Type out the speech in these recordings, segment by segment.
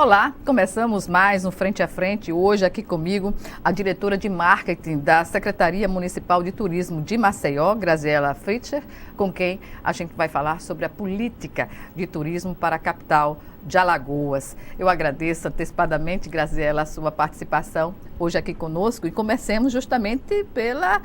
Olá, começamos mais um Frente a Frente. Hoje aqui comigo a diretora de marketing da Secretaria Municipal de Turismo de Maceió, Graziela Fritscher, com quem a gente vai falar sobre a política de turismo para a capital de Alagoas. Eu agradeço antecipadamente, Graziela, a sua participação hoje aqui conosco e comecemos justamente pela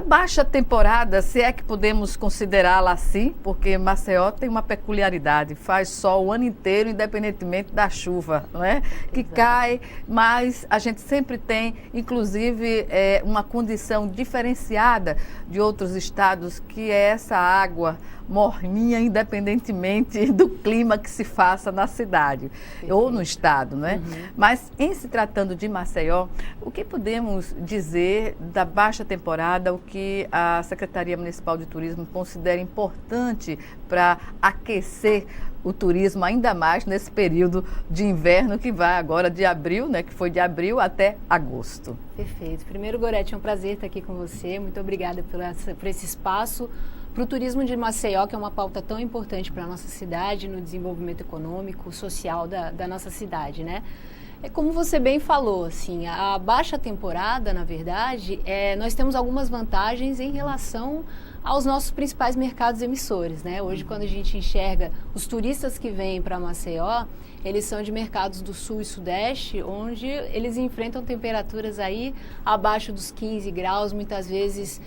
baixa temporada, se é que podemos considerá-la assim, porque Maceió tem uma peculiaridade, faz sol o ano inteiro, independentemente da chuva, não é? Que cai, mas a gente sempre tem, inclusive, uma condição diferenciada de outros estados, que é essa água morninha, independentemente do clima que se faça na cidade ou no estado, não é? Mas, em se tratando de Maceió, o que podemos dizer da baixa temporada, o que a Secretaria Municipal de Turismo considera importante para aquecer o turismo ainda mais nesse período de inverno que vai agora de abril, né, que foi de abril até agosto. Perfeito. Primeiro, Gorete, é um prazer estar aqui com você. Muito obrigada por esse espaço para o turismo de Maceió, que é uma pauta tão importante para a nossa cidade, no desenvolvimento econômico, social da nossa cidade, né? É como você bem falou, assim, a baixa temporada, na verdade, nós temos algumas vantagens em relação aos nossos principais mercados emissores, né? Hoje, quando a gente enxerga os turistas que vêm para Maceió, eles são de mercados do sul e sudeste, onde eles enfrentam temperaturas aí abaixo dos 15 graus, muitas vezes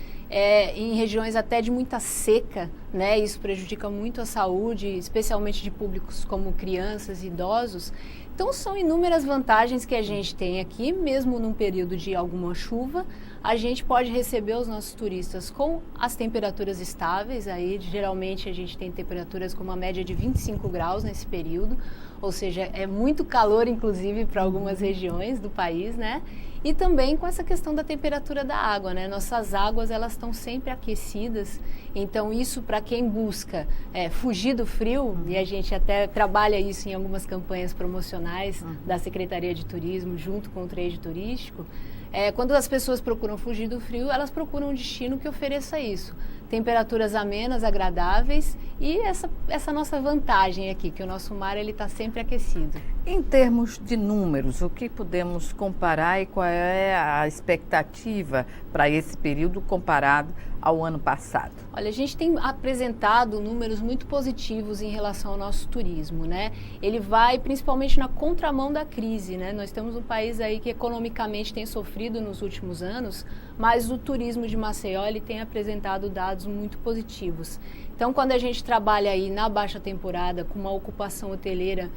em regiões até de muita seca, né? Isso prejudica muito a saúde, especialmente de públicos como crianças e idosos. Então, são inúmeras vantagens que a gente tem aqui, mesmo num período de alguma chuva, a gente pode receber os nossos turistas com as temperaturas estáveis, aí geralmente a gente tem temperaturas com uma média de 25 graus nesse período, ou seja, é muito calor, inclusive, para algumas regiões do país, né? E também com essa questão da temperatura da água, né? Nossas águas, elas estão sempre aquecidas, então isso para quem busca fugir do frio, e a gente até trabalha isso em algumas campanhas promocionais da Secretaria de Turismo, junto com o trade turístico, quando as pessoas procuram fugir do frio, elas procuram um destino que ofereça isso. Temperaturas amenas, agradáveis e essa nossa vantagem aqui, que o nosso mar está sempre aquecido. Em termos de números, o que podemos comparar e qual é a expectativa para esse período comparado ao ano passado? Olha, a gente tem apresentado números muito positivos em relação ao nosso turismo, né? Ele vai principalmente na contramão da crise, né? Nós temos um país aí que economicamente tem sofrido nos últimos anos, mas o turismo de Maceió, ele tem apresentado dados muito positivos. Então, quando a gente trabalha aí na baixa temporada com uma ocupação hoteleira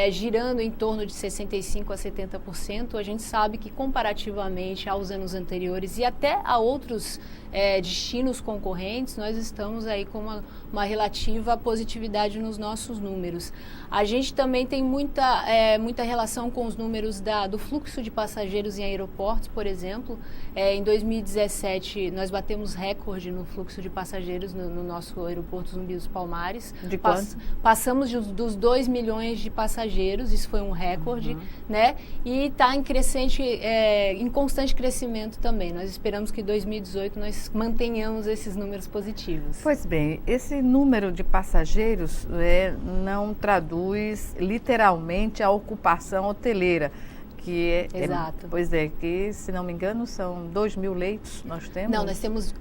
girando em torno de 65% a 70%, a gente sabe que comparativamente aos anos anteriores e até a outros destinos concorrentes, nós estamos aí com uma relativa positividade nos nossos números. A gente também tem muita relação com os números do fluxo de passageiros em aeroportos, por exemplo. Em 2017, nós batemos recorde no fluxo de passageiros no nosso aeroporto Zumbi dos Palmares. De quanto? Passamos dos 2 milhões de passageiros, isso foi um recorde, né? E está em constante crescimento também. Nós esperamos que em 2018 nós mantenhamos esses números positivos. Pois bem, esse número de passageiros não traduz literalmente a ocupação hoteleira, que Exato. Que, se não me engano, são 2.000 leitos nós temos? Não, nós temos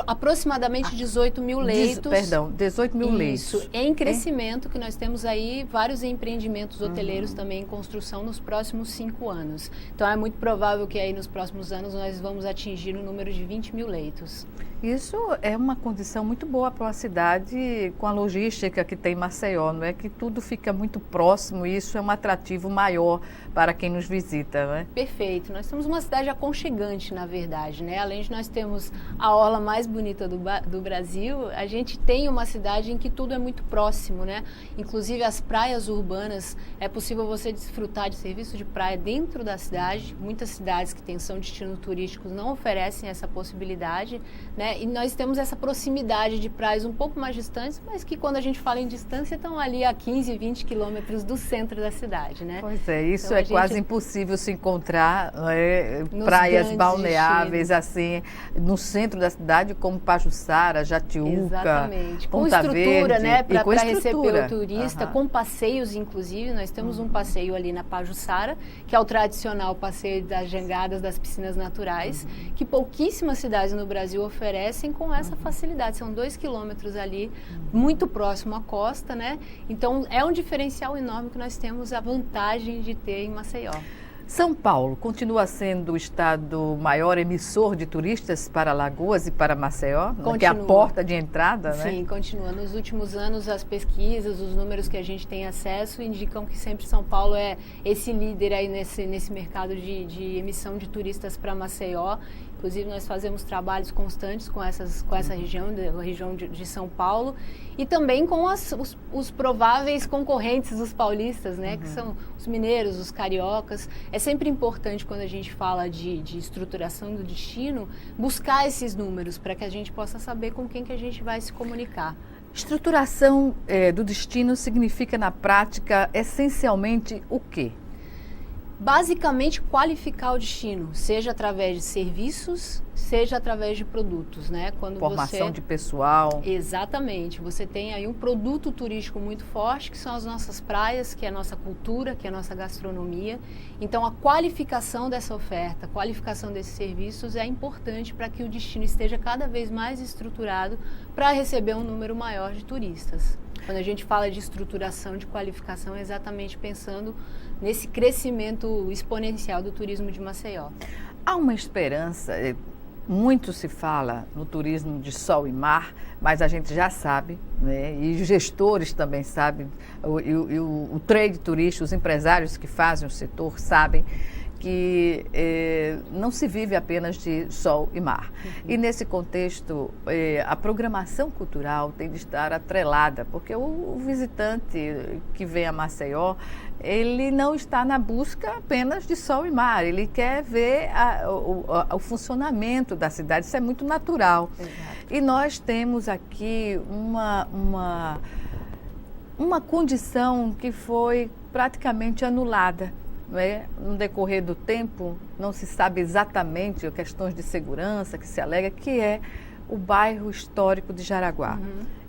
aproximadamente 18 mil leitos. 18 mil leitos. Isso, em crescimento, que nós temos aí vários empreendimentos hoteleiros também em construção nos próximos 5 anos. Então, é muito provável que aí nos próximos anos nós vamos atingir um número de 20 mil leitos. Isso é uma condição muito boa para uma cidade com a logística que tem Maceió, não é? Que tudo fica muito próximo e isso é um atrativo maior para quem nos visita, não é? Perfeito. Nós temos uma cidade aconchegante, na verdade, né? Além de nós termos a orla mais bonita do Brasil, a gente tem uma cidade em que tudo é muito próximo, né? Inclusive as praias urbanas, é possível você desfrutar de serviço de praia dentro da cidade. Muitas cidades que são destinos turísticos não oferecem essa possibilidade, né? né? E nós temos essa proximidade de praias um pouco mais distantes, mas que quando a gente fala em distância estão ali a 15, 20 quilômetros do centro da cidade, né? Pois é, isso então, é quase impossível se encontrar, praias balneáveis assim, no centro da cidade, como Pajuçara, Jatiuca, exatamente. Com Ponta estrutura, Verde, né, para receber o turista, Uhum. com passeios, inclusive. Nós temos um passeio ali na Pajuçara, que é o tradicional passeio das jangadas das piscinas naturais, que pouquíssimas cidades no Brasil oferecem com essa facilidade. São 2 quilômetros ali, muito próximo à costa, né? Então, é um diferencial enorme que nós temos a vantagem de ter em Maceió. São Paulo continua sendo o estado maior emissor de turistas para Alagoas e para Maceió, que é a porta de entrada, né? Sim, continua. Nos últimos anos, as pesquisas, os números que a gente tem acesso indicam que sempre São Paulo é esse líder aí nesse mercado de emissão de turistas para Maceió. Inclusive, nós fazemos trabalhos constantes com essa região, a região de São Paulo, e também com os prováveis concorrentes dos paulistas, né, que são os mineiros, os cariocas. É sempre importante, quando a gente fala de estruturação do destino, buscar esses números para que a gente possa saber com quem que a gente vai se comunicar. Estruturação do destino significa, na prática, essencialmente o quê? Basicamente, qualificar o destino, seja através de serviços, seja através de produtos, né? Quando Formação de pessoal. Exatamente. Você tem aí um produto turístico muito forte, que são as nossas praias, que é a nossa cultura, que é a nossa gastronomia. Então, a qualificação dessa oferta, a qualificação desses serviços é importante para que o destino esteja cada vez mais estruturado para receber um número maior de turistas. Quando a gente fala de estruturação, de qualificação, é exatamente pensando nesse crescimento exponencial do turismo de Maceió. Há uma esperança, muito se fala no turismo de sol e mar, mas a gente já sabe, né, e os gestores também sabem, o trade turístico, os empresários que fazem o setor sabem que não se vive apenas de sol e mar. E nesse contexto, a programação cultural tem de estar atrelada, porque o visitante que vem a Maceió, ele não está na busca apenas de sol e mar, ele quer ver o funcionamento da cidade, isso é muito natural. Exato. E nós temos aqui uma condição que foi praticamente anulada. No decorrer do tempo, não se sabe exatamente questões de segurança que se alega, que é o bairro histórico de Jaraguá,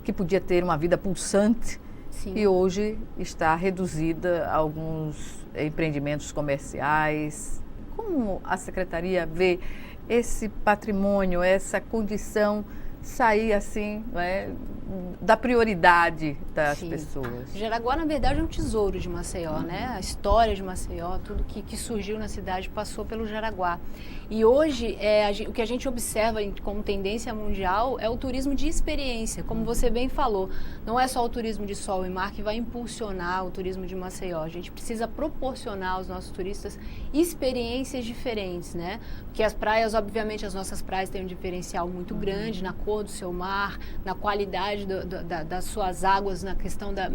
que podia ter uma vida pulsante. Sim. E hoje está reduzida a alguns empreendimentos comerciais. Como a Secretaria vê esse patrimônio, essa condição sair assim, né, da prioridade das pessoas? Jaraguá, na verdade, é um tesouro de Maceió, né? A história de Maceió, tudo que surgiu na cidade passou pelo Jaraguá. E hoje, o que a gente observa como tendência mundial é o turismo de experiência, como você bem falou. Não é só o turismo de sol e mar que vai impulsionar o turismo de Maceió. A gente precisa proporcionar aos nossos turistas experiências diferentes, né? Porque as praias, obviamente, as nossas praias têm um diferencial muito grande na cor do seu mar, na qualidade das suas águas, na questão das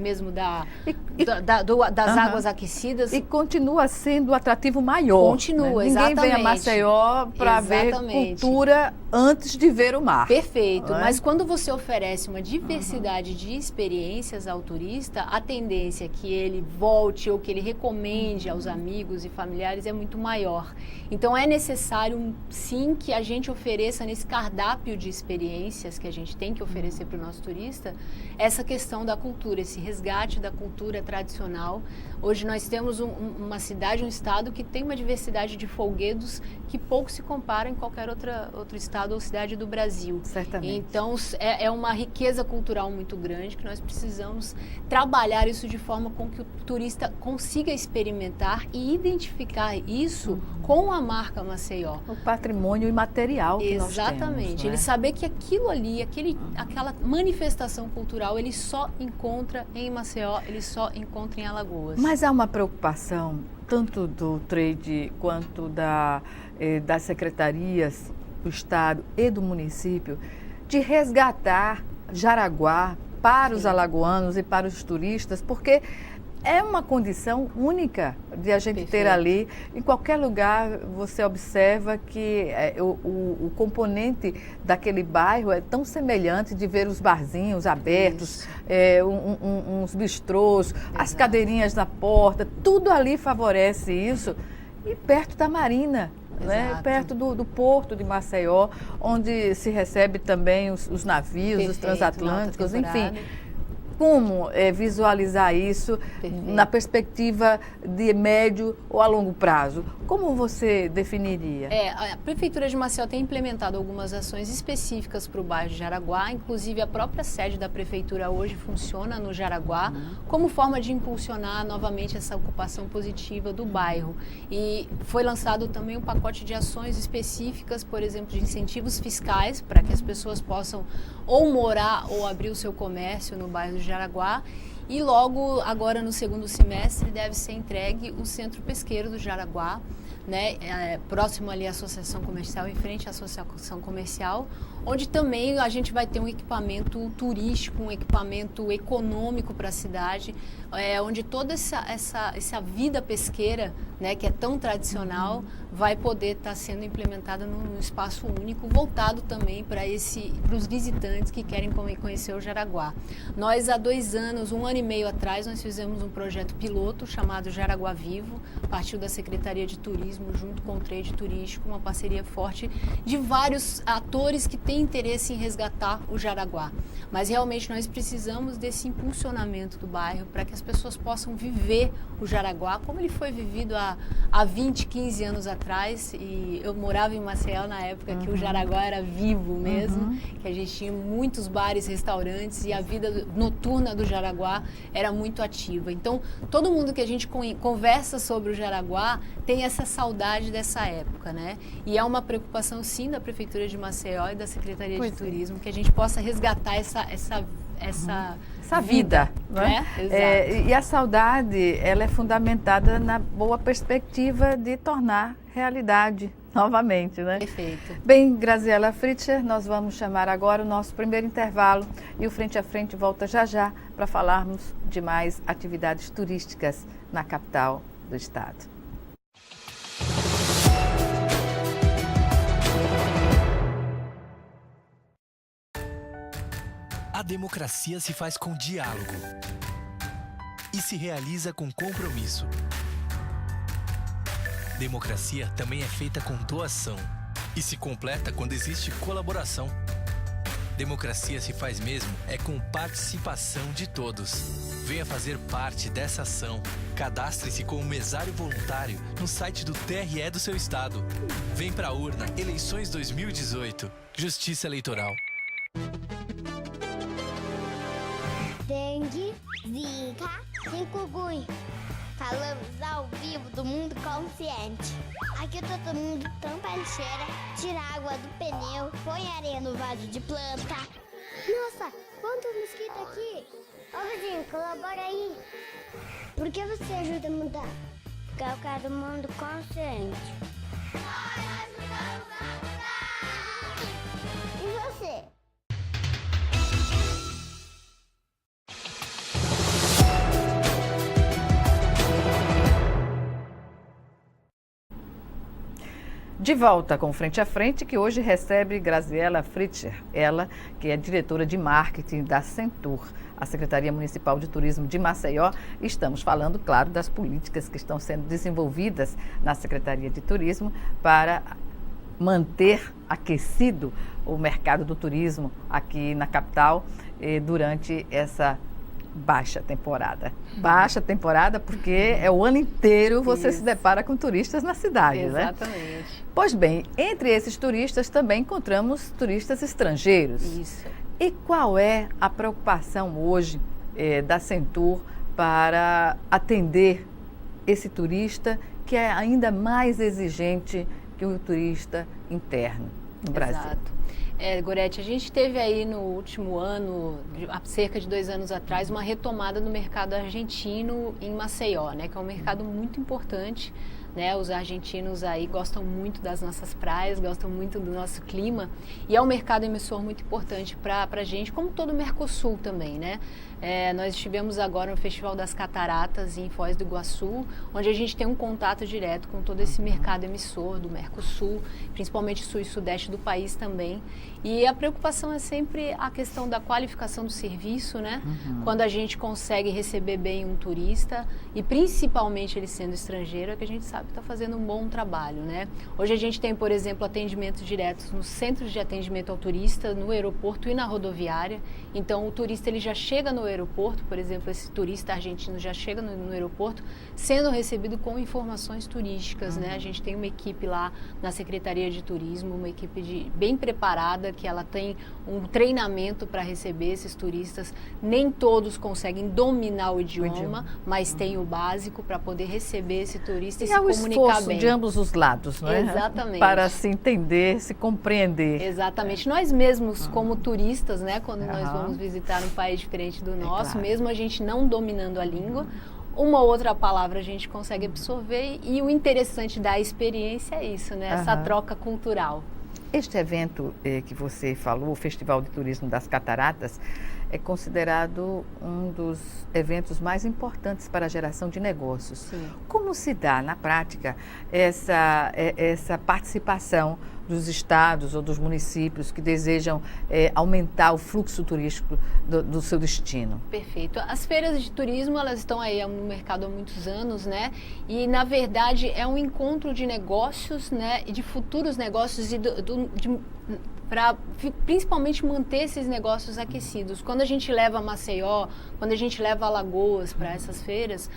águas aquecidas. E continua sendo o atrativo maior. Continua, né? Ninguém vem a Maceió para ver cultura antes de ver o mar. Perfeito, mas quando você oferece uma diversidade de experiências ao turista, a tendência é que ele volte ou que ele recomende aos amigos e familiares é muito maior. Então é necessário, sim, que a gente ofereça nesse cardápio de experiências que a gente tem que oferecer para o nosso turista, essa questão da cultura, esse resgate da cultura tradicional. Hoje nós temos uma cidade, um estado que tem uma diversidade de folguedos que pouco se compara em qualquer outro estado ou cidade do Brasil. Certamente. Então é uma riqueza cultural muito grande que nós precisamos trabalhar isso de forma com que o turista consiga experimentar e identificar isso com a marca Maceió. O patrimônio imaterial que nós temos. Exatamente. Né? Ele saber que aquilo ali, aquela manifestação cultural, ele só encontra em Maceió, ele só encontra em Alagoas. Mas há uma preocupação, tanto do trade quanto das secretarias do Estado e do município, de resgatar Jaraguá para os alagoanos e para os turistas, porque é uma condição única de a gente ter ali. Em qualquer lugar você observa que o componente daquele bairro é tão semelhante de ver os barzinhos abertos, uns bistrôs, as cadeirinhas na porta, tudo ali favorece isso. E perto da Marina, né? Perto do porto de Maceió, onde se recebe também os navios, os transatlânticos, enfim. Como visualizar isso na perspectiva de médio ou a longo prazo? Como você definiria? A Prefeitura de Maceió tem implementado algumas ações específicas para o bairro de Jaraguá, inclusive a própria sede da Prefeitura hoje funciona no Jaraguá, como forma de impulsionar novamente essa ocupação positiva do bairro. E foi lançado também um pacote de ações específicas, por exemplo, de incentivos fiscais, para que as pessoas possam ou morar ou abrir o seu comércio no bairro de Jaraguá, e logo agora no segundo semestre deve ser entregue o Centro Pesqueiro do Jaraguá, né, próximo ali à Associação Comercial, em frente à Associação Comercial, onde também a gente vai ter um equipamento turístico, um equipamento econômico para a cidade, onde toda essa vida pesqueira, né, que é tão tradicional, vai poder estar sendo implementada num espaço único, voltado também para os visitantes que querem conhecer o Jaraguá. Nós, há 2 anos, 1 ano e meio atrás, nós fizemos um projeto piloto chamado Jaraguá Vivo, partiu da Secretaria de Turismo, junto com o Trade Turístico, uma parceria forte de vários atores que têm interesse em resgatar o Jaraguá. Mas realmente nós precisamos desse impulsionamento do bairro para que as pessoas possam viver o Jaraguá como ele foi vivido há 20, 15 anos atrás. E eu morava em Maceió na época que o Jaraguá era vivo mesmo, que a gente tinha muitos bares, restaurantes e a vida noturna do Jaraguá era muito ativa. Então, todo mundo que a gente conversa sobre o Jaraguá tem essa saudade dessa época, né? E é uma preocupação, sim, da Prefeitura de Maceió e da Secretaria de Turismo, que a gente possa resgatar essa vida, né? E a saudade, ela é fundamentada na boa perspectiva de tornar realidade novamente, né? Perfeito. Bem, Graziela Fritscher, nós vamos chamar agora o nosso primeiro intervalo e o Frente a Frente volta já para falarmos de mais atividades turísticas na capital do estado. A democracia se faz com diálogo e se realiza com compromisso. Democracia também é feita com doação e se completa quando existe colaboração. Democracia se faz mesmo com participação de todos. Venha fazer parte dessa ação. Cadastre-se como mesário voluntário no site do TRE do seu estado. Vem pra urna, eleições 2018. Justiça Eleitoral. Dengue, zika, chikungunya. Falamos ao vivo do Mundo Consciente. Aqui todo mundo tampa a lixeira, tira a água do pneu, põe areia no vaso de planta. Nossa, quanto mosquito aqui! Ô vizinho, colabora aí. Por que você ajuda a mudar? Porque eu quero um mundo consciente. Nós ajudamos a mudar! E você? De volta com Frente a Frente, que hoje recebe Graziela Fritscher, ela que é diretora de marketing da Centur, a Secretaria Municipal de Turismo de Maceió. Estamos falando, claro, das políticas que estão sendo desenvolvidas na Secretaria de Turismo para manter aquecido o mercado do turismo aqui na capital durante essa baixa temporada. Baixa temporada porque é o ano inteiro você se depara com turistas na cidade, né? Exatamente. Pois bem, entre esses turistas também encontramos turistas estrangeiros. Isso. E qual é a preocupação hoje da Centur para atender esse turista que é ainda mais exigente que o turista interno no Brasil? Exato. Gorete, a gente teve aí no último ano, há cerca de 2 anos atrás, uma retomada no mercado argentino em Maceió, né, que é um mercado muito importante né? Os argentinos aí gostam muito das nossas praias, gostam muito do nosso clima, e é um mercado emissor muito importante para a gente, como todo o Mercosul também, né? Nós estivemos agora no Festival das Cataratas em Foz do Iguaçu, onde a gente tem um contato direto com todo esse mercado emissor do Mercosul, principalmente sul e sudeste do país também. E a preocupação é sempre a questão da qualificação do serviço, né? Quando a gente consegue receber bem um turista, e principalmente ele sendo estrangeiro, é que a gente sabe que está fazendo um bom trabalho, né? Hoje a gente tem, por exemplo, atendimentos diretos nos centros de atendimento ao turista, no aeroporto e na rodoviária. Então o turista ele já chega no aeroporto, por exemplo, esse turista argentino já chega no aeroporto sendo recebido com informações turísticas, né? A gente tem uma equipe lá na Secretaria de Turismo, uma equipe bem preparada, que ela tem um treinamento para receber esses turistas. Nem todos conseguem dominar o idioma, mas tem o básico para poder receber esse turista e se comunicar bem. É o esforço de ambos os lados, não é? Exatamente. Para se entender, se compreender. Exatamente. Nós mesmos, como turistas, né, quando nós vamos visitar um país diferente do nosso, claro. Mesmo a gente não dominando a língua, uma outra palavra a gente consegue absorver, e o interessante da experiência é isso, né? Essa troca cultural. Este evento que você falou, o Festival de Turismo das Cataratas, é considerado um dos eventos mais importantes para a geração de negócios. Sim. Como se dá, na prática, essa participação dos estados ou dos municípios que desejam aumentar o fluxo turístico do seu destino? Perfeito. As feiras de turismo, elas estão aí no mercado há muitos anos, né? E, na verdade, é um encontro de negócios, né? E de futuros negócios e para principalmente manter esses negócios aquecidos. Quando a gente leva Maceió, quando a gente leva Alagoas para essas feiras,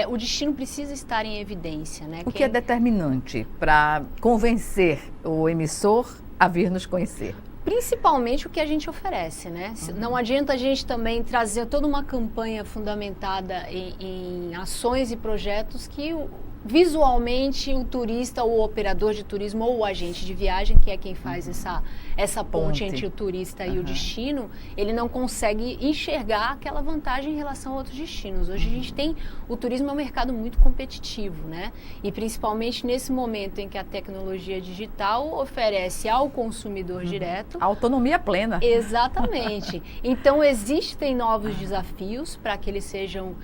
o destino precisa estar em evidência, né? O que é determinante para convencer o emissor a vir nos conhecer? Principalmente o que a gente oferece, né? Não adianta a gente também trazer toda uma campanha fundamentada em ações e projetos que visualmente o turista, ou o operador de turismo, ou o agente de viagem, que é quem faz essa ponte entre o turista e o destino, ele não consegue enxergar aquela vantagem em relação a outros destinos. Hoje a gente tem, o turismo é um mercado muito competitivo, né? E principalmente nesse momento em que a tecnologia digital oferece ao consumidor direto... Autonomia plena. Exatamente. Então existem novos desafios para que eles sejam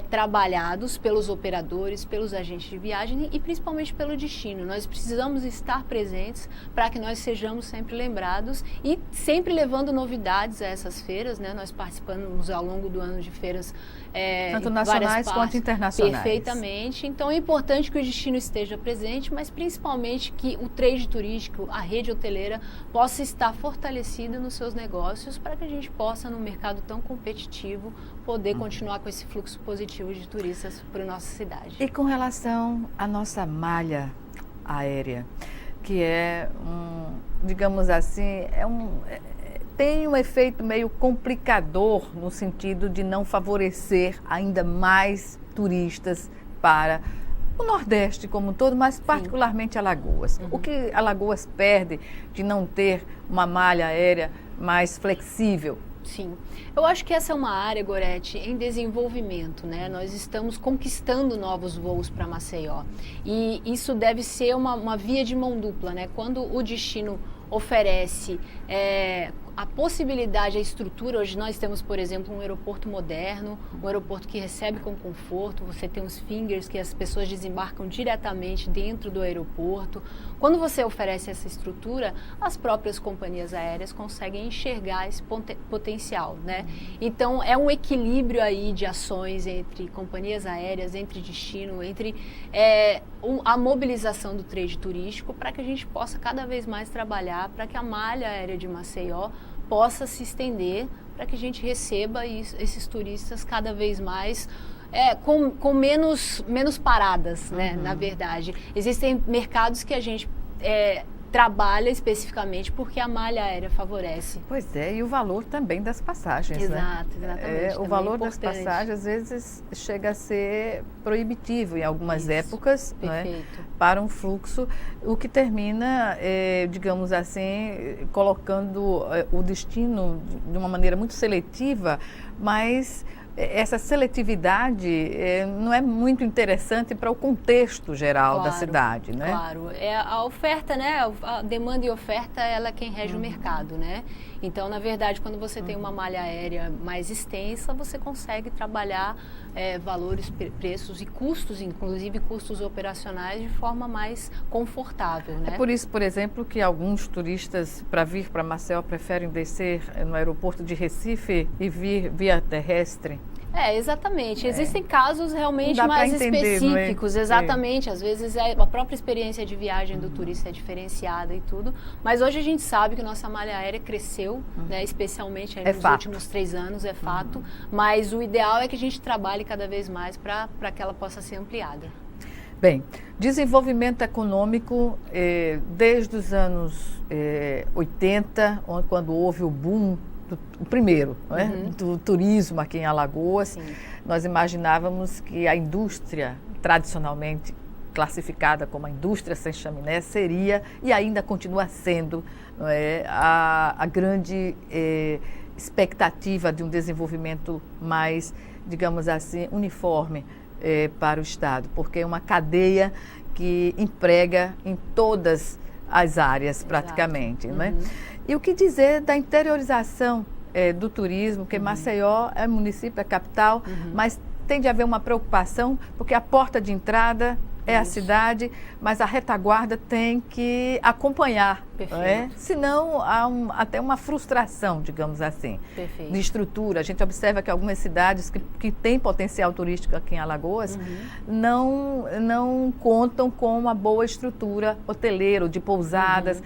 trabalhados pelos operadores, pelos agentes de viagem e principalmente pelo destino. Nós precisamos estar presentes para que nós sejamos sempre lembrados e sempre levando novidades a essas feiras, né? Nós participamos ao longo do ano de feiras tanto nacionais quanto internacionais. Perfeitamente. Então é importante que o destino esteja presente, mas principalmente que o trade turístico, a rede hoteleira, possa estar fortalecida nos seus negócios para que a gente possa, num mercado tão competitivo, poder continuar com esse fluxo positivo de turistas para a nossa cidade. E com relação à nossa malha aérea, que é digamos assim, tem um efeito meio complicador no sentido de não favorecer ainda mais turistas para o Nordeste como um todo, mas particularmente Alagoas. O que Alagoas perde de não ter uma malha aérea mais flexível? Sim, eu acho que essa é uma área, Gorete, em desenvolvimento, né? Nós estamos conquistando novos voos para Maceió e isso deve ser uma via de mão dupla, né? Quando o destino oferece a possibilidade, a estrutura, hoje nós temos, por exemplo, um aeroporto moderno, um aeroporto que recebe com conforto, você tem os fingers que as pessoas desembarcam diretamente dentro do aeroporto. Quando você oferece essa estrutura, as próprias companhias aéreas conseguem enxergar esse potencial, né? Então, é um equilíbrio aí de ações entre companhias aéreas, entre destino, entre a mobilização do trade turístico para que a gente possa cada vez mais trabalhar para que a malha aérea de Maceió possa se estender, para que a gente receba esses turistas cada vez mais com menos paradas, né, na verdade. Existem mercados que a gente trabalha especificamente porque a malha aérea favorece. Pois é, e o valor também das passagens, Exato, né? Exatamente. O valor das passagens, às vezes, chega a ser proibitivo em algumas épocas, né, para um fluxo, o que termina, digamos assim, colocando o destino de uma maneira muito seletiva, mas essa seletividade não é muito interessante para o contexto geral da cidade, né? Claro, a oferta, né? A demanda e oferta, ela é quem rege o mercado, né? Então, na verdade, quando você tem uma malha aérea mais extensa, você consegue trabalhar valores, preços e custos, inclusive custos operacionais, de forma mais confortável, né? É por isso, por exemplo, que alguns turistas, para vir para Maceió, preferem descer no aeroporto de Recife e vir via terrestre. Exatamente. Existem casos realmente mais específicos, exatamente. Às vezes a própria experiência de viagem do turista é diferenciada e tudo, mas hoje a gente sabe que nossa malha aérea cresceu, né, especialmente nos últimos 3 anos, é fato, mas o ideal é que a gente trabalhe cada vez mais para que ela possa ser ampliada. Bem, desenvolvimento econômico desde os anos 80, quando houve o boom, o primeiro, né, do turismo aqui em Alagoas. Sim. Nós imaginávamos que a indústria, tradicionalmente classificada como a indústria sem chaminé, seria e ainda continua sendo, não é, a grande expectativa de um desenvolvimento mais, digamos assim, uniforme para o Estado, porque é uma cadeia que emprega em todas as áreas, praticamente, não é? E o que dizer da interiorização do turismo, porque Maceió é município, é capital, mas tem de haver uma preocupação, porque a porta de entrada é a cidade, mas a retaguarda tem que acompanhar, senão há até uma frustração, digamos assim, de estrutura. A gente observa que algumas cidades que têm potencial turístico aqui em Alagoas não contam com uma boa estrutura hoteleira, de pousadas.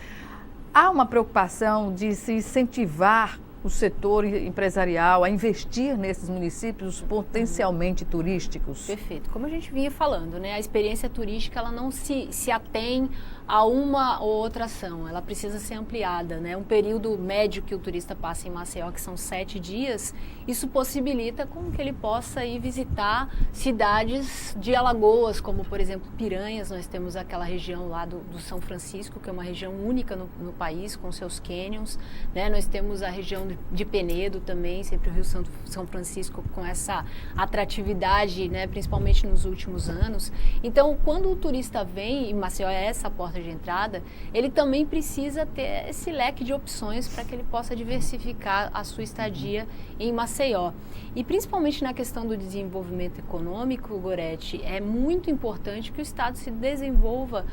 Há uma preocupação de se incentivar o setor empresarial a investir nesses municípios potencialmente turísticos? Perfeito. Como a gente vinha falando, né, a experiência turística ela não se atém a uma ou outra ação, ela precisa ser ampliada, né? Um período médio que o turista passa em Maceió, que são 7 dias, isso possibilita com que ele possa ir visitar cidades de Alagoas, como por exemplo Piranhas. Nós temos aquela região lá do São Francisco, que é uma região única no país, com seus cânions, né? Nós temos a região de Penedo também, sempre o Rio São Francisco com essa atratividade, né? Principalmente nos últimos anos. Então, quando o turista vem, e Maceió é essa porta de entrada, ele também precisa ter esse leque de opções para que ele possa diversificar a sua estadia em Maceió. E principalmente na questão do desenvolvimento econômico, Goretti, é muito importante que o Estado se desenvolva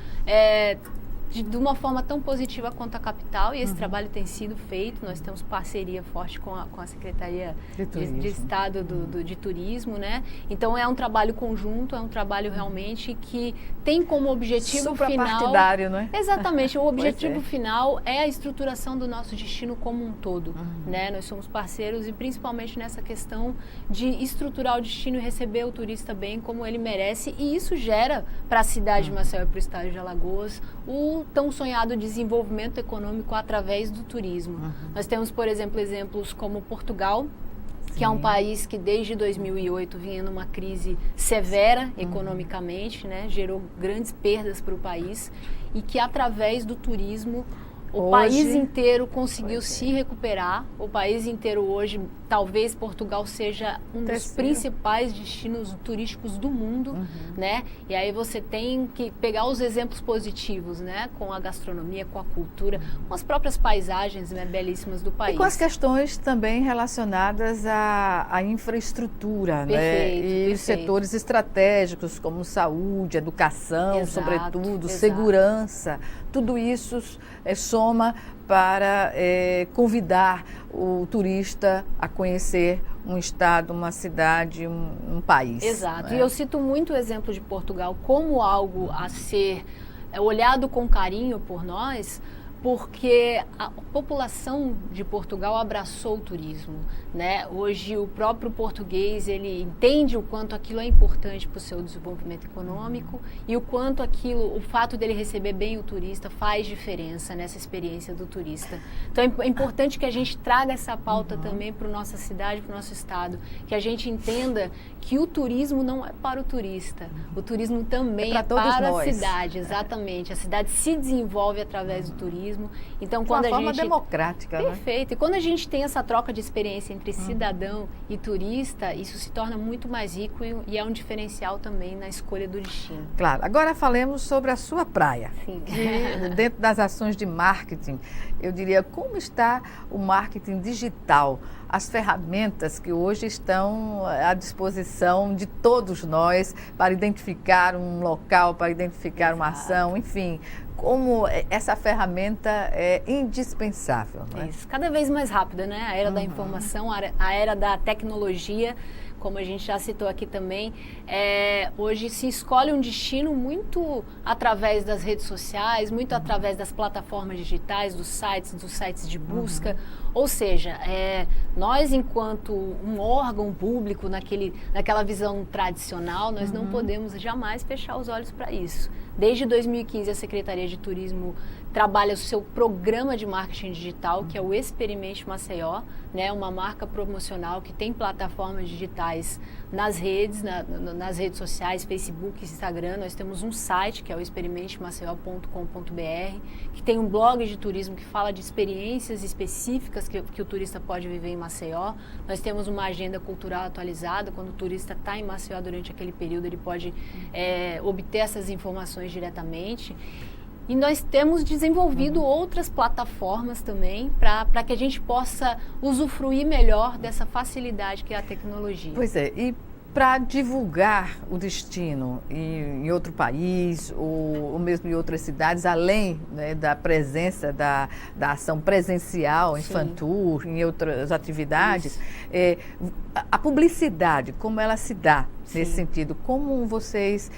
de uma forma tão positiva quanto a capital, e esse trabalho tem sido feito. Nós temos parceria forte com a Secretaria de Estado de Turismo, né? Então é um trabalho conjunto, é um trabalho realmente que tem como objetivo final... Suprapartidário, não é? Exatamente, o objetivo final é a estruturação do nosso destino como um todo, né? Nós somos parceiros e principalmente nessa questão de estruturar o destino e receber o turista bem como ele merece, e isso gera para a cidade de Maceió e para o estado de Alagoas o tão sonhado desenvolvimento econômico através do turismo. Nós temos, por exemplo, exemplos como Portugal, que é um país que desde 2008 vinha numa crise severa economicamente, né? Gerou grandes perdas para o país, e que através do turismo o país inteiro conseguiu se recuperar. O país inteiro hoje, talvez Portugal seja um dos principais destinos turísticos do mundo, né? E aí você tem que pegar os exemplos positivos, né? Com a gastronomia, com a cultura, com as próprias paisagens, né, belíssimas do país. E com as questões também relacionadas à infraestrutura, né? E os setores estratégicos como saúde, educação, sobretudo, segurança. Tudo isso soma para convidar o turista a conhecer um estado, uma cidade, um país. Exato. E eu cito muito o exemplo de Portugal como algo a ser olhado com carinho por nós, porque a população de Portugal abraçou o turismo, né? Hoje o próprio português, ele entende o quanto aquilo é importante para o seu desenvolvimento econômico e o quanto o fato dele receber bem o turista faz diferença nessa experiência do turista. Então é importante que a gente traga essa pauta também para a nossa cidade, para o nosso estado, que a gente entenda que o turismo não é para o turista, o turismo também é para a cidade, exatamente. A cidade se desenvolve através do turismo, turismo. Então, De quando uma a forma gente... democrática, né? Perfeito. E quando a gente tem essa troca de experiência entre cidadão e turista, isso se torna muito mais rico e é um diferencial também na escolha do destino. Claro. Agora falemos sobre a sua praia. Sim. E dentro das ações de marketing, eu diria, como está o marketing digital, as ferramentas que hoje estão à disposição de todos nós para identificar um local, para identificar uma ação, enfim, como essa ferramenta é indispensável, não é? Isso, cada vez mais rápida, né? A era da informação, a era da tecnologia, como a gente já citou aqui também, hoje se escolhe um destino muito através das redes sociais, muito através das plataformas digitais, dos sites de busca. Ou seja, nós enquanto um órgão público naquela visão tradicional, nós não podemos jamais fechar os olhos para isso. Desde 2015 a Secretaria de Turismo trabalha o seu programa de marketing digital, que é o Experimente Maceió, né? Uma marca promocional que tem plataformas digitais nas redes, nas redes sociais, Facebook, Instagram. Nós temos um site, que é o experimentemaceió.com.br, que tem um blog de turismo que fala de experiências específicas que o turista pode viver em Maceió. Nós temos uma agenda cultural atualizada. Quando o turista está em Maceió durante aquele período, ele pode obter essas informações diretamente. E nós temos desenvolvido outras plataformas também para que a gente possa usufruir melhor dessa facilidade que é a tecnologia. Pois é, e para divulgar o destino em outro país ou mesmo em outras cidades, além, né, da presença da ação presencial em Fantour, em outras atividades, a publicidade, como ela se dá nesse sentido? Como vocês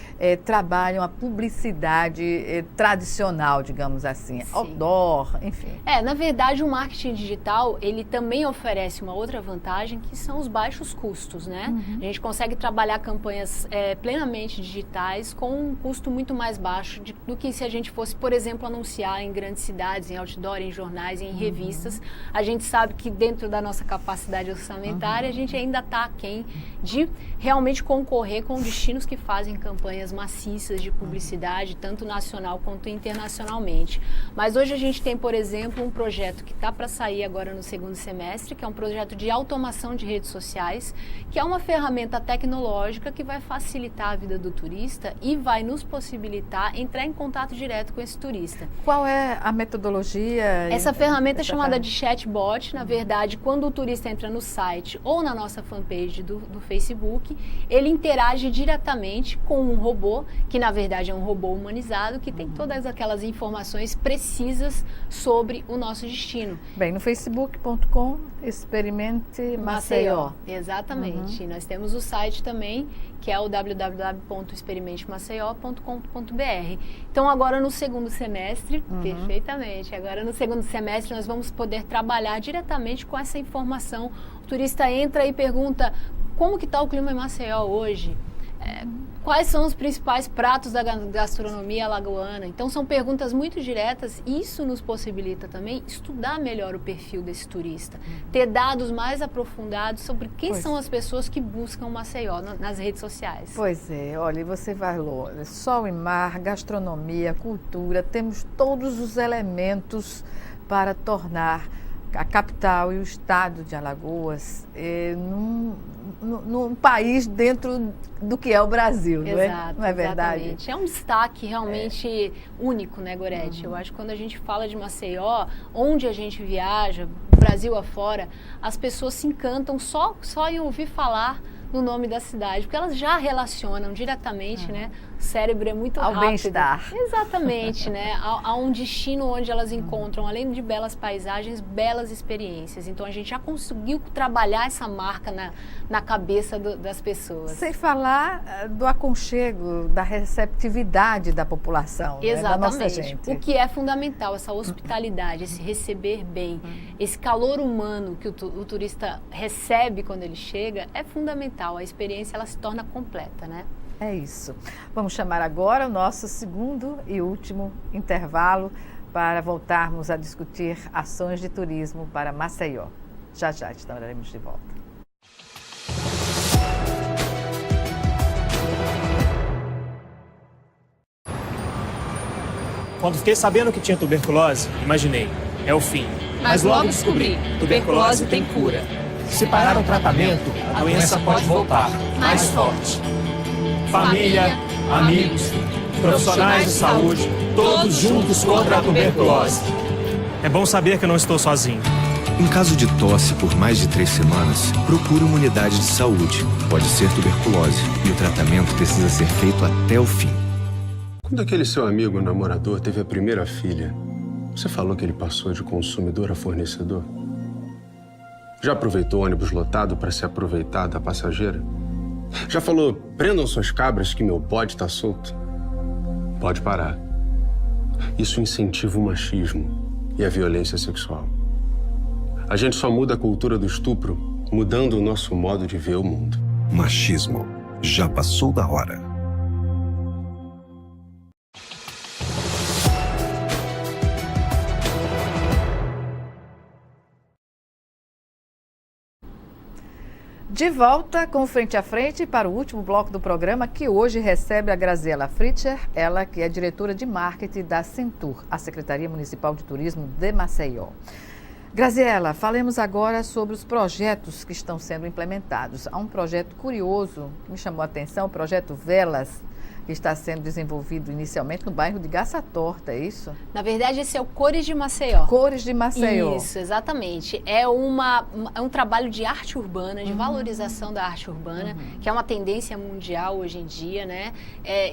trabalham a publicidade tradicional, digamos assim, outdoor, enfim? Na verdade, o marketing digital, ele também oferece uma outra vantagem, que são os baixos custos, né? A gente consegue trabalhar campanhas plenamente digitais com um custo muito mais baixo do que se a gente fosse, por exemplo, anunciar em grandes cidades, em outdoor, em jornais, em revistas. A gente sabe que dentro da nossa capacidade orçamentária, a gente ainda está aquém de realmente concorrer com destinos que fazem campanhas maciças de publicidade, tanto nacional quanto internacionalmente. Mas hoje a gente tem, por exemplo, um projeto que está para sair agora no segundo semestre, que é um projeto de automação de redes sociais, que é uma ferramenta tecnológica que vai facilitar a vida do turista e vai nos possibilitar entrar em contato direto com esse turista. Qual é a metodologia? Essa ferramenta é chamada de chatbot. Na verdade, quando o turista entra no site ou na nossa fanpage do Facebook, ele interage diretamente com um robô, que na verdade é um robô humanizado, que tem todas aquelas informações precisas sobre o nosso destino. Bem, no facebook.com, Experimente Maceió. Exatamente. Nós temos o site também, que é o www.experimentemaceió.com.br. Então, agora no segundo semestre, perfeitamente, agora no segundo semestre nós vamos poder trabalhar diretamente com essa informação. O turista entra e pergunta: como que está o clima em Maceió hoje? Quais são os principais pratos da gastronomia alagoana? Então, são perguntas muito diretas. Isso nos possibilita também estudar melhor o perfil desse turista, ter dados mais aprofundados sobre quem são as pessoas que buscam Maceió nas redes sociais. Pois é, olha, você falou, sol e mar, gastronomia, cultura, temos todos os elementos para tornar a capital e o estado de Alagoas num país dentro do que é o Brasil, não é? Não é verdade? Exatamente. É um destaque realmente único, né, Gorete? Eu acho que quando a gente fala de Maceió, onde a gente viaja, Brasil afora, as pessoas se encantam só em ouvir falar no nome da cidade, porque elas já relacionam diretamente, né? O cérebro é muito rápido. Ao bem-estar. Exatamente, né? A um destino onde elas encontram, além de belas paisagens, belas experiências. Então, a gente já conseguiu trabalhar essa marca na cabeça das pessoas. Sem falar do aconchego, da receptividade da população, exatamente, né? Da nossa gente. O que é fundamental, essa hospitalidade, esse receber bem, esse calor humano que o turista recebe quando ele chega, é fundamental. A experiência, ela se torna completa, né? É isso. Vamos chamar agora o nosso segundo e último intervalo para voltarmos a discutir ações de turismo para Maceió. Já estaremos de volta. Quando fiquei sabendo que tinha tuberculose, imaginei, é o fim. Mas logo descobri, tuberculose tem cura. Se parar o tratamento, a doença pode voltar, mais forte. Família, amigos, profissionais de saúde, todos juntos contra a tuberculose. É bom saber que eu não estou sozinho. Em caso de tosse por mais de 3 semanas, procure uma unidade de saúde. Pode ser tuberculose e o tratamento precisa ser feito até o fim. Quando aquele seu amigo namorador teve a primeira filha, você falou que ele passou de consumidor a fornecedor? Já aproveitou ônibus lotado para se aproveitar da passageira? Já falou, prendam suas cabras que meu bode tá solto? Pode parar. Isso incentiva o machismo e a violência sexual. A gente só muda a cultura do estupro mudando o nosso modo de ver o mundo. Machismo. Já passou da hora. De volta com Frente a Frente para o último bloco do programa, que hoje recebe a Graziela Fritcher, ela que é diretora de marketing da Centur, a Secretaria Municipal de Turismo de Maceió. Graziela, falemos agora sobre os projetos que estão sendo implementados. Há um projeto curioso que me chamou a atenção, o projeto Velas, que está sendo desenvolvido inicialmente no bairro de Gaça-Torta, é isso? Na verdade, esse é o Cores de Maceió. Cores de Maceió. Isso, exatamente. É um trabalho de arte urbana, de valorização da arte urbana, que é uma tendência mundial hoje em dia, né?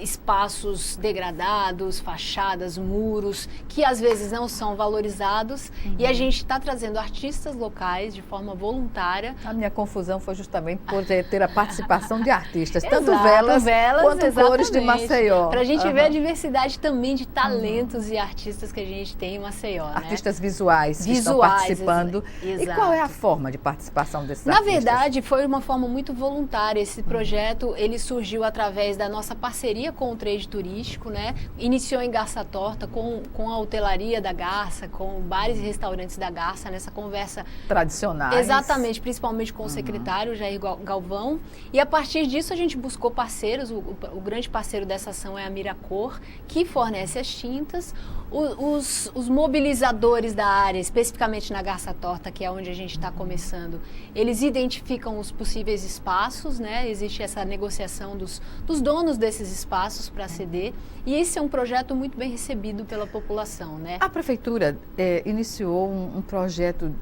Espaços degradados, fachadas, muros, que às vezes não são valorizados. E a gente está trazendo artistas locais de forma voluntária. A minha confusão foi justamente por ter a participação de artistas, tanto Exato, velas quanto Cores de Maceió. Para a gente ver a diversidade também de talentos e artistas que a gente tem em Maceió. Artistas né? visuais que estão participando. Exato. E qual é a forma de participação desses Na artistas? verdade, foi uma forma muito voluntária. Esse projeto, ele surgiu através da nossa parceria com o trade turístico, né? Iniciou em Gaça-Torta com a hotelaria da Garça, com bares e restaurantes da Garça, nessa conversa tradicionais. Exatamente, principalmente com o secretário Jair Galvão. E a partir disso a gente buscou parceiros. O grande parceiro dessa ação é a Miracor, que fornece as tintas. Os mobilizadores da área, especificamente na Gaça-Torta, que é onde a gente está começando, eles identificam os possíveis espaços, né? Existe essa negociação dos donos desses espaços para ceder, e esse é um projeto muito bem recebido pela população, né? A Prefeitura iniciou um projeto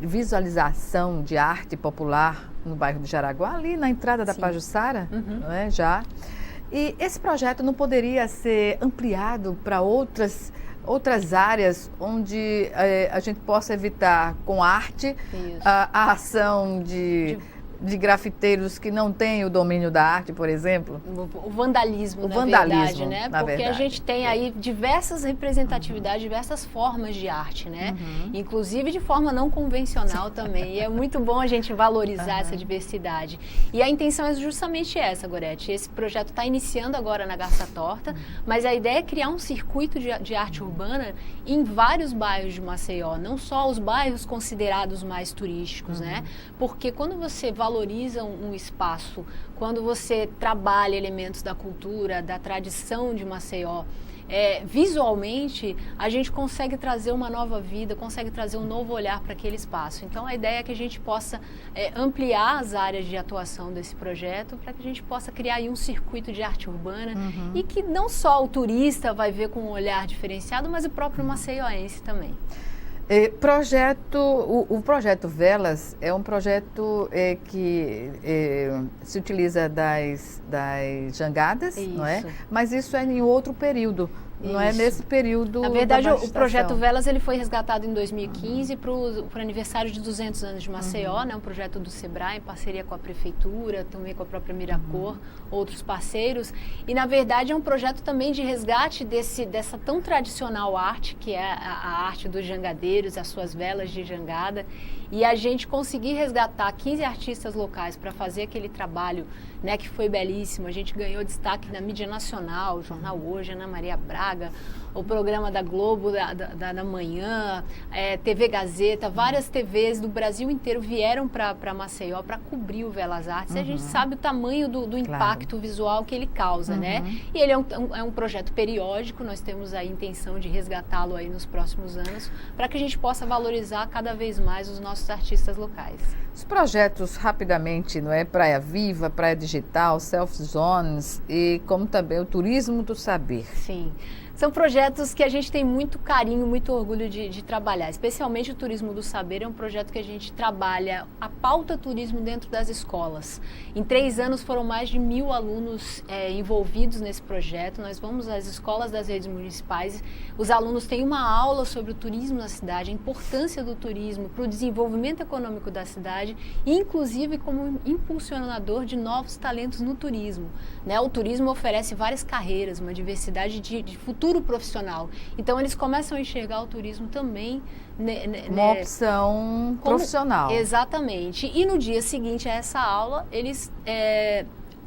de visualização de arte popular no bairro de Jaraguá, ali na entrada da Pajuçara, não é? Já. E esse projeto não poderia ser ampliado para outras áreas onde a gente possa evitar com arte a ação de grafiteiros que não têm o domínio da arte, por exemplo? O vandalismo, verdade, né? Porque a gente tem aí diversas representatividades, diversas formas de arte, né? Inclusive de forma não convencional também. E é muito bom a gente valorizar essa diversidade. E a intenção é justamente essa, Gorete. Esse projeto está iniciando agora na Gaça-Torta, mas a ideia é criar um circuito de arte urbana em vários bairros de Maceió, não só os bairros considerados mais turísticos, né? Porque quando você valoriza um espaço, quando você trabalha elementos da cultura, da tradição de Maceió, visualmente a gente consegue trazer uma nova vida, consegue trazer um novo olhar para aquele espaço. Então a ideia é que a gente possa ampliar as áreas de atuação desse projeto para que a gente possa criar aí um circuito de arte urbana e que não só o turista vai ver com um olhar diferenciado, mas o próprio maceioense também. O projeto Velas é um projeto que se utiliza das jangadas, não é? Mas isso é em outro período. Não é nesse período. Na verdade, o projeto Velas ele foi resgatado em 2015 para o aniversário de 200 anos de Maceió, né? Um projeto do Sebrae em parceria com a Prefeitura, também com a própria Miracor, outros parceiros. E, na verdade, é um projeto também de resgate dessa tão tradicional arte, que é a arte dos jangadeiros, as suas velas de jangada. E a gente conseguir resgatar 15 artistas locais para fazer aquele trabalho, né, que foi belíssimo. A gente ganhou destaque na mídia nacional, o Jornal Hoje, Ana Maria Braga, o programa da Globo, da Manhã, TV Gazeta, várias TVs do Brasil inteiro vieram para Maceió para cobrir o Velas Artes. E a gente sabe o tamanho do impacto visual que ele causa, né? E ele é um projeto periódico, nós temos a intenção de resgatá-lo aí nos próximos anos, para que a gente possa valorizar cada vez mais os nossos artistas locais. Os projetos, rapidamente, não é? Praia Viva, Praia Digital, Self Zones e como também o Turismo do Saber. Sim. São projetos que a gente tem muito carinho, muito orgulho de trabalhar. Especialmente o Turismo do Saber é um projeto que a gente trabalha a pauta turismo dentro das escolas. Em 3 anos foram mais de 1.000 alunos envolvidos nesse projeto. Nós vamos às escolas das redes municipais. Os alunos têm uma aula sobre o turismo na cidade, a importância do turismo para o desenvolvimento econômico da cidade e, inclusive, como impulsionador de novos talentos no turismo, né? O turismo oferece várias carreiras, uma diversidade de futuro profissional. Então, eles começam a enxergar o turismo também uma opção profissional. Exatamente. E no dia seguinte a essa aula, eles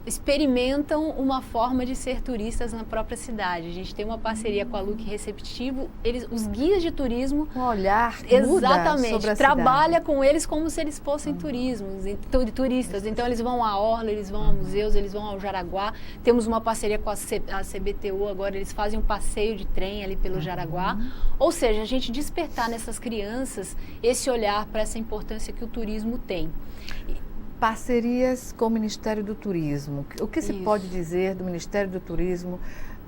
experimentam uma forma de ser turistas na própria cidade. A gente tem uma parceria com a Look Receptivo. Os guias de turismo... Um olhar exatamente, sobre a trabalha cidade. Com eles como se eles fossem turistas. Então, eles vão à Orla, eles vão a museus, eles vão ao Jaraguá. Temos uma parceria com a CBTU agora, eles fazem um passeio de trem ali pelo Jaraguá. Ou seja, a gente despertar nessas crianças esse olhar para essa importância que o turismo tem. Parcerias com o Ministério do Turismo. O que se pode dizer do Ministério do Turismo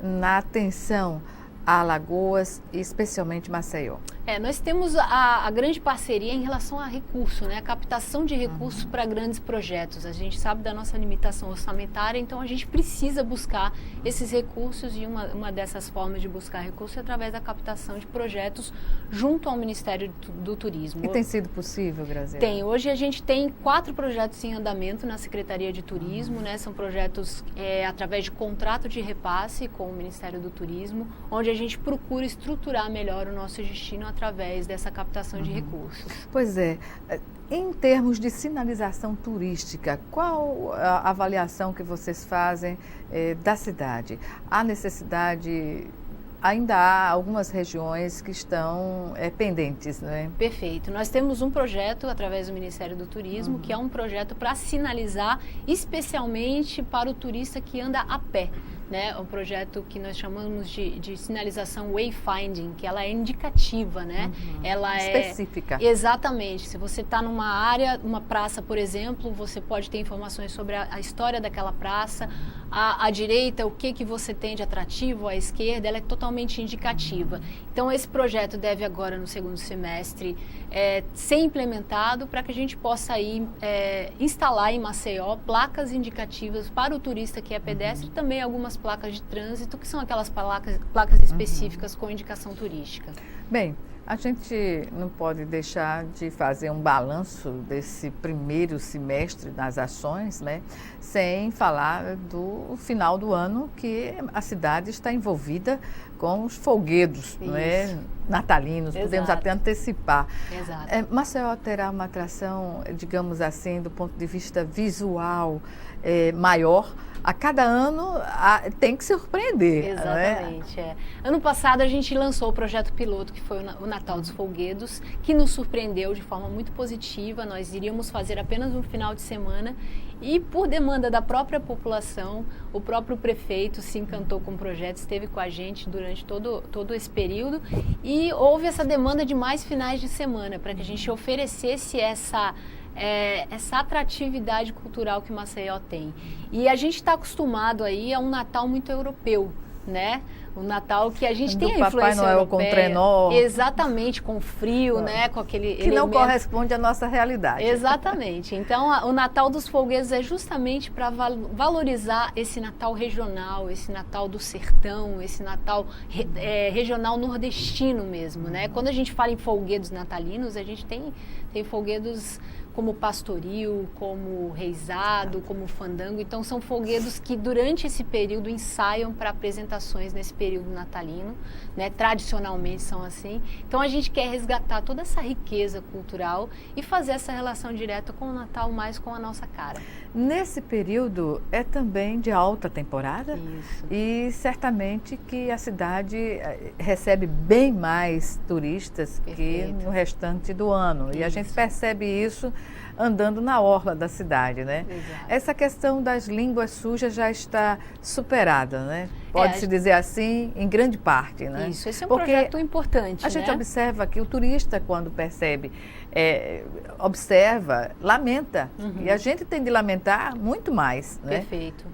na atenção a Alagoas e especialmente Maceió? Nós temos a grande parceria em relação a recurso, né? A captação de recursos para grandes projetos. A gente sabe da nossa limitação orçamentária, então a gente precisa buscar esses recursos e uma dessas formas de buscar recursos é através da captação de projetos junto ao Ministério do Turismo. E tem sido possível, Graziela? Tem. Hoje a gente tem 4 projetos em andamento na Secretaria de Turismo, né? São projetos através de contrato de repasse com o Ministério do Turismo, onde a gente procura estruturar melhor o nosso destino através dessa captação de recursos. Pois é. Em termos de sinalização turística, qual a avaliação que vocês fazem da cidade? Há necessidade... Ainda há algumas regiões que estão pendentes, não é? Perfeito. Nós temos um projeto através do Ministério do Turismo, que é um projeto para sinalizar especialmente para o turista que anda a pé. Né, um projeto que nós chamamos de sinalização wayfinding, que ela é indicativa, né? Ela específica. Exatamente. Se você está numa área, uma praça, por exemplo, você pode ter informações sobre a história daquela praça, à direita, o que você tem de atrativo, à esquerda, ela é totalmente indicativa. Então, esse projeto deve agora, no segundo semestre, ser implementado para que a gente possa aí instalar em Maceió placas indicativas para o turista que é pedestre e também algumas placas de trânsito, que são aquelas placas específicas com indicação turística. Bem, a gente não pode deixar de fazer um balanço desse primeiro semestre das ações, né, sem falar do final do ano, que a cidade está envolvida com os folguedos, né, natalinos. Exato. Podemos até antecipar. Exato. Maceió terá uma atração, digamos assim, do ponto de vista visual maior. A cada ano tem que surpreender. Exatamente. Né? Ano passado a gente lançou o projeto piloto, que foi o Natal dos Folguedos, que nos surpreendeu de forma muito positiva. Nós iríamos fazer apenas um final de semana e, por demanda da própria população, o próprio prefeito se encantou com o projeto, esteve com a gente durante todo esse período e houve essa demanda de mais finais de semana para que a gente oferecesse essa atratividade cultural que Maceió tem. E a gente está acostumado aí a um Natal muito europeu, né? O Natal que a gente tem a influência Papai Noel europeia, com trenó. Exatamente, com frio, né? Com aquele que não corresponde à nossa realidade. Exatamente. Então, o Natal dos Folguedos é justamente para valorizar esse Natal regional, esse Natal do sertão, esse Natal regional nordestino mesmo, né? Quando a gente fala em folguedos natalinos, a gente tem folguedos como pastoril, como reisado, como fandango. Então são folguedos que durante esse período ensaiam para apresentações nesse período natalino, né? Tradicionalmente são assim. Então a gente quer resgatar toda essa riqueza cultural e fazer essa relação direta com o Natal, mais com a nossa cara. Nesse período é também de alta temporada. Isso. E certamente que a cidade recebe bem mais turistas Perfeito. que no restante do ano. E a gente Isso. percebe isso andando na orla da cidade, né? Exato. Essa questão das línguas sujas já está superada, né? Pode-se dizer assim, em grande parte, né? Isso, esse é um Porque projeto importante, a gente né? observa que o turista, quando percebe, observa, lamenta. E a gente tem de lamentar muito mais, né? Perfeito.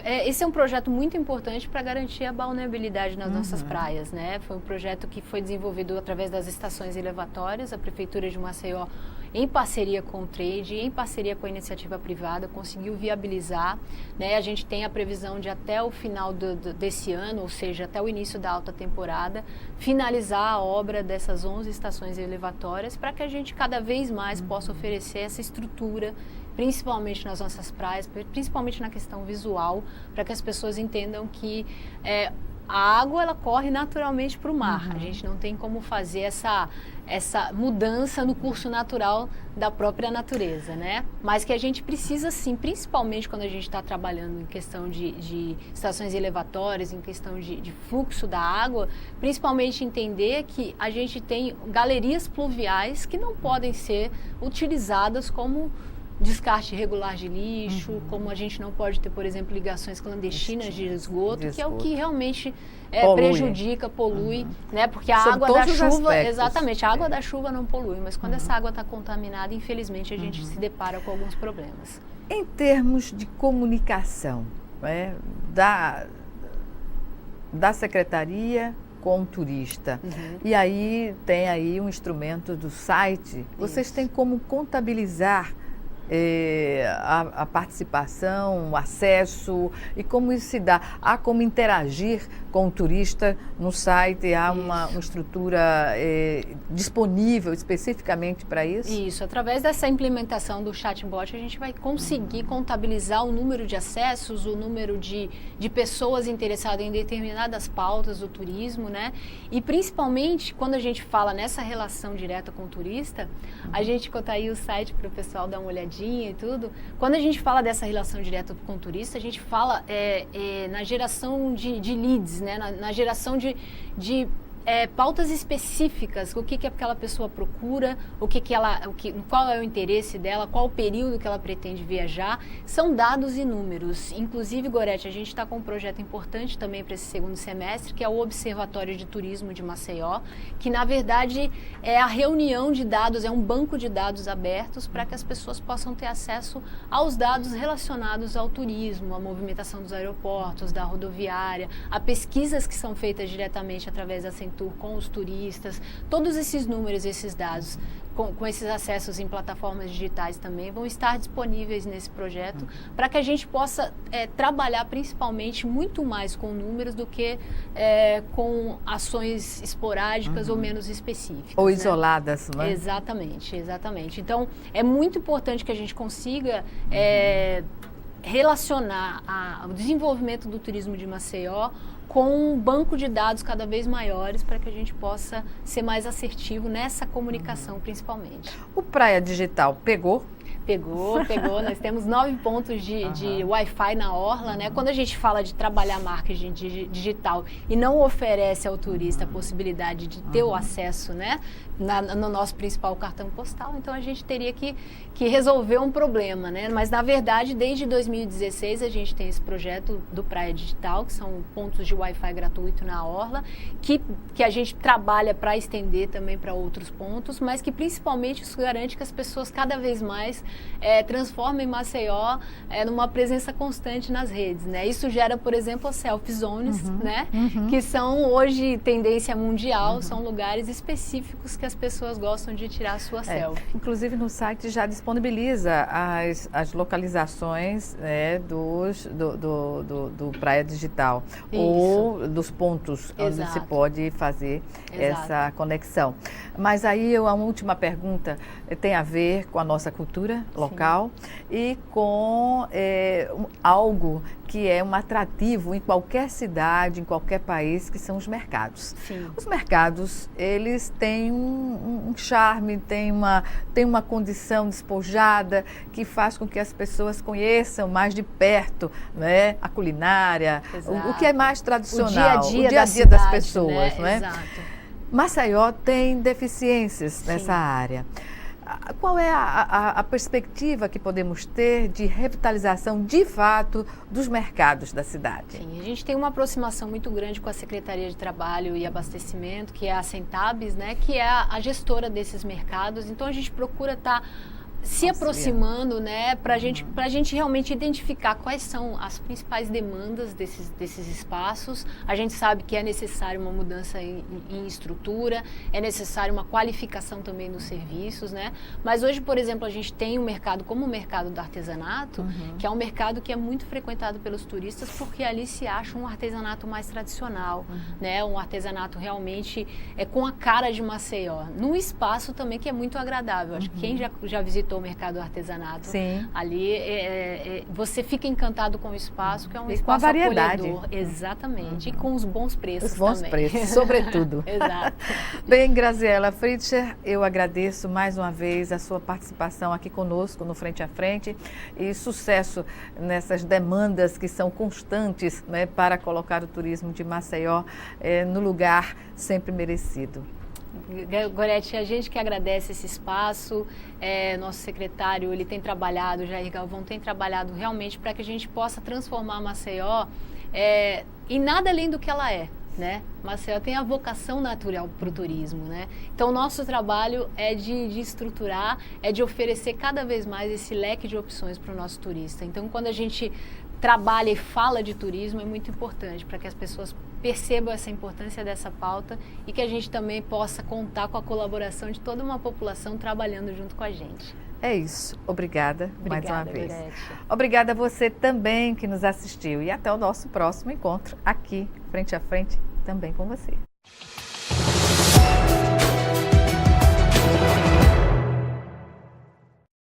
Esse é um projeto muito importante para garantir a balneabilidade nas nossas praias, né? Foi um projeto que foi desenvolvido através das estações elevatórias. A Prefeitura de Maceió, em parceria com o trade, em parceria com a iniciativa privada, conseguiu viabilizar, né? A gente tem a previsão de até o final desse ano, ou seja, até o início da alta temporada, finalizar a obra dessas 11 estações elevatórias para que a gente cada vez mais possa oferecer essa estrutura, principalmente nas nossas praias, principalmente na questão visual, para que as pessoas entendam que a água ela corre naturalmente para o mar. A gente não tem como fazer essa mudança no curso natural da própria natureza, né? Mas que a gente precisa sim, principalmente quando a gente está trabalhando em questão de estações elevatórias, em questão de fluxo da água, principalmente entender que a gente tem galerias pluviais que não podem ser utilizadas como descarte irregular de lixo, como a gente não pode ter, por exemplo, ligações clandestinas de esgoto, que é o que realmente prejudica, polui, né? Porque a água da chuva, exatamente, a água da chuva não polui, mas quando essa água está contaminada, infelizmente a gente se depara com alguns problemas. Em termos de comunicação, né, da secretaria com o turista, e aí tem aí um instrumento do site, vocês têm como contabilizar a participação, o acesso e como isso se dá? Há como interagir com o turista no site? Há uma estrutura disponível especificamente para isso? Isso, através dessa implementação do chatbot a gente vai conseguir contabilizar o número de acessos, o número de pessoas interessadas em determinadas pautas do turismo, né? E principalmente quando a gente fala nessa relação direta com o turista, a gente conta aí o site para o pessoal dar uma olhadinha e tudo. Quando a gente fala dessa relação direta com o turista, a gente fala na geração de leads, né? Na geração de pautas específicas, o que aquela pessoa procura, qual é o interesse dela, qual o período que ela pretende viajar, são dados e números. Inclusive, Gorete, a gente está com um projeto importante também para esse segundo semestre, que é o Observatório de Turismo de Maceió, que na verdade é a reunião de dados, é um banco de dados abertos para que as pessoas possam ter acesso aos dados relacionados ao turismo, à movimentação dos aeroportos, da rodoviária, a pesquisas que são feitas diretamente através da Centur com os turistas. Todos esses números, esses dados, com esses acessos em plataformas digitais também, vão estar disponíveis nesse projeto para que a gente possa trabalhar principalmente muito mais com números do que com ações esporádicas ou menos específicas. Ou isoladas, né? Exatamente, exatamente. Então, é muito importante que a gente consiga relacionar o desenvolvimento do turismo de Maceió com um banco de dados cada vez maiores para que a gente possa ser mais assertivo nessa comunicação, principalmente. O Praia Digital pegou? Pegou. Nós temos 9 pontos de Wi-Fi na orla, né? Quando a gente fala de trabalhar marketing digital e não oferece ao turista a possibilidade de ter o acesso, né? No nosso principal cartão postal, então a gente teria que resolver um problema, né? Mas na verdade, desde 2016 a gente tem esse projeto do Praia Digital, que são pontos de Wi-Fi gratuito na orla, que a gente trabalha para estender também para outros pontos, mas que principalmente isso garante que as pessoas cada vez mais transformem Maceió numa presença constante nas redes, né? Isso gera, por exemplo, as selfie zones, né? Que são hoje tendência mundial, são lugares específicos que as pessoas gostam de tirar a sua selfie. Inclusive no site já disponibiliza as localizações do Praia Digital. Isso. Ou dos pontos onde se pode fazer essa conexão. Mas aí a última pergunta tem a ver com a nossa cultura local e com algo que é um atrativo em qualquer cidade, em qualquer país, que são os mercados. Sim. Os mercados, eles têm um charme, têm uma condição despojada que faz com que as pessoas conheçam mais de perto, né, a culinária, o que é mais tradicional, o dia a dia das cidade, pessoas, né? Exato. Maceió tem deficiências nessa área. Qual é a perspectiva que podemos ter de revitalização, de fato, dos mercados da cidade? Sim, a gente tem uma aproximação muito grande com a Secretaria de Trabalho e Abastecimento, que é a Centabes, né, que é a gestora desses mercados. Então, a gente procura estar se aproximando, né, para a gente realmente identificar quais são as principais demandas desses espaços. A gente sabe que é necessário uma mudança em estrutura, é necessário uma qualificação também nos serviços, né? Mas hoje, por exemplo, a gente tem um mercado como o mercado do artesanato, que é um mercado que é muito frequentado pelos turistas, porque ali se acha um artesanato mais tradicional, né? Um artesanato realmente com a cara de Maceió, num espaço também que é muito agradável. Acho que quem já visitou o mercado do artesanato, ali você fica encantado com o espaço, que é um espaço com a variedade. Acolhedor. Exatamente, e com os bons preços também. Os bons preços, sobretudo. Exato. Bem, Graziela Fritscher, eu agradeço mais uma vez a sua participação aqui conosco no Frente a Frente e sucesso nessas demandas que são constantes, né, para colocar o turismo de Maceió no lugar sempre merecido. Gorete, a gente que agradece esse espaço, nosso secretário, ele tem trabalhado, Jair Galvão tem trabalhado realmente para que a gente possa transformar Maceió em nada além do que ela é, né? Maceió tem a vocação natural para o turismo, né? Então, o nosso trabalho é de estruturar, é de oferecer cada vez mais esse leque de opções para o nosso turista. Então, quando a gente trabalha e fala de turismo, é muito importante para que as pessoas percebam essa importância dessa pauta e que a gente também possa contar com a colaboração de toda uma população trabalhando junto com a gente. É isso. Obrigada mais uma vez. Gorete. Obrigada a você também que nos assistiu e até o nosso próximo encontro aqui, frente a frente, também com você.